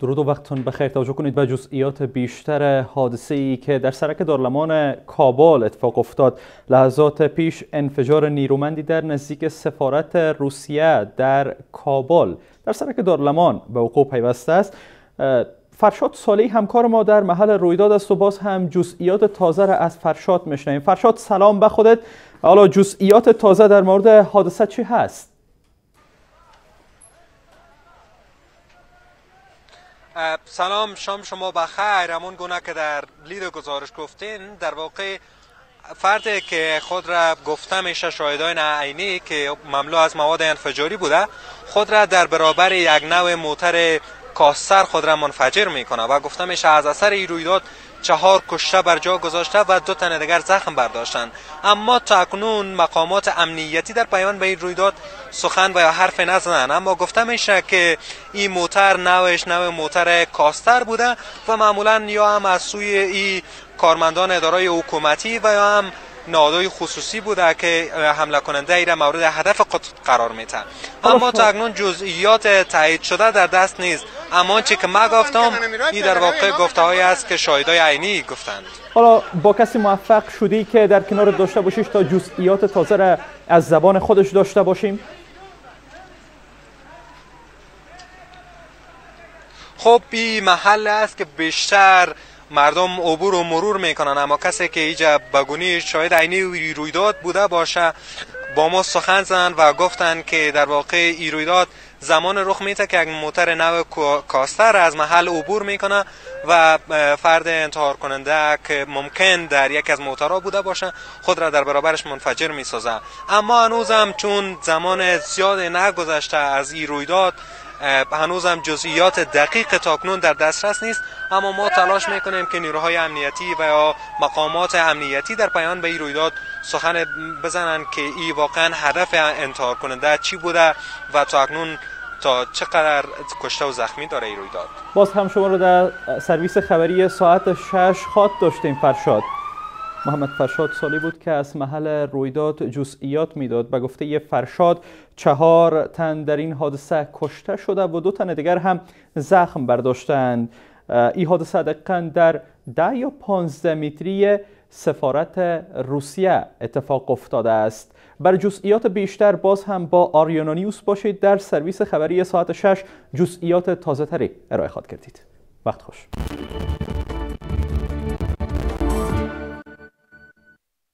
درود و وقتتون بخیر. توجه کنید به جزئیات بیشتر حادثه‌ای که در سرک دارالمان کابل اتفاق افتاد. لحظات پیش انفجار نیرومندی در نزدیک سفارت روسیه در کابل در سرک دارالمان به وقوع پیوسته است. فرشاد صالحی همکار ما در محل رویداد است و باز هم جزئیات تازه را از فرشاد میشنویم. فرشاد سلام به خودت. حالا جزئیات تازه در مورد حادثه چی هست؟ سلام، شام شما بخیر. همون گونه که در لید گزارش گفتین، در واقع فردی که خود را گفته میشه شاهدان عینی که مملو از مواد انفجاری بوده، خود را در برابر یک نوع موتر کاستر خود را منفجر میکنه و گفته میشه از اثر این رویداد 4 کشته بر جا گذاشته و 2 تن دیگر زخم برداشتند. اما تا اکنون مقامات امنیتی در پایان به این رویداد سخن و یا حرف نزدند، اما گفته میشه که این موتر نوعش نوع موتر کاستر بوده و معمولا یا هم از سوی این کارمندان ادارای حکومتی و یا هم نهادهای خصوصی بوده که حمله کننده ای را مورد هدف قرار میده. اما تا اکنون جزئیات تایید شده در دست نیست، اما چی که ما گفتم این در واقع گفته‌هایی است که شاهدای عینی گفتند. حالا با کسی موفق شدی که در کنار داشته باشیش تا جزئیات تازه را از زبان خودش داشته باشیم؟ خب این محل است که بیشتر مردم عبور و مرور میکنن، اما کسی که اینجا بگونی شاهد عینی رویداد بوده باشه با ما سخن زدند و گفتند که در واقع این رویداد زمان رخ میده که یک موتر نو کاستر از محل عبور میکنه و فرد انتحار کننده که ممکن در یک از موترها بوده باشه خود را در برابرش منفجر میسازه. اما هنوزم چون زمان زیاد نگذشته از این رویداد، هنوزم جزئیات دقیق تاکنون در دسترس نیست، اما ما تلاش میکنیم که نیروهای امنیتی و یا مقامات امنیتی در پایان به این رویداد سخن بزنند که این واقعا هدف انتحار کننده چی بوده و تاکنون تا چقدر کشته و زخمی داره این رویداد. باز هم شما رو در سرویس خبری ساعت 6 خط داشتیم. فرشاد محمد فرشاد صالحی بود که از محل رویداد جزئیات میداد. به گفته فرشاد 4 تن در این حادثه کشته شده و 2 تن دیگر هم زخم برداشتند. این حادثه دقیقاً در 10 یا 15 متری سفارت روسیه اتفاق افتاده است. بر جزئیات بیشتر باز هم با آریانا نیوز باشید. در سرویس خبری ساعت 6 جزئیات تازه تری ارائه خواهد کردید. وقت خوش.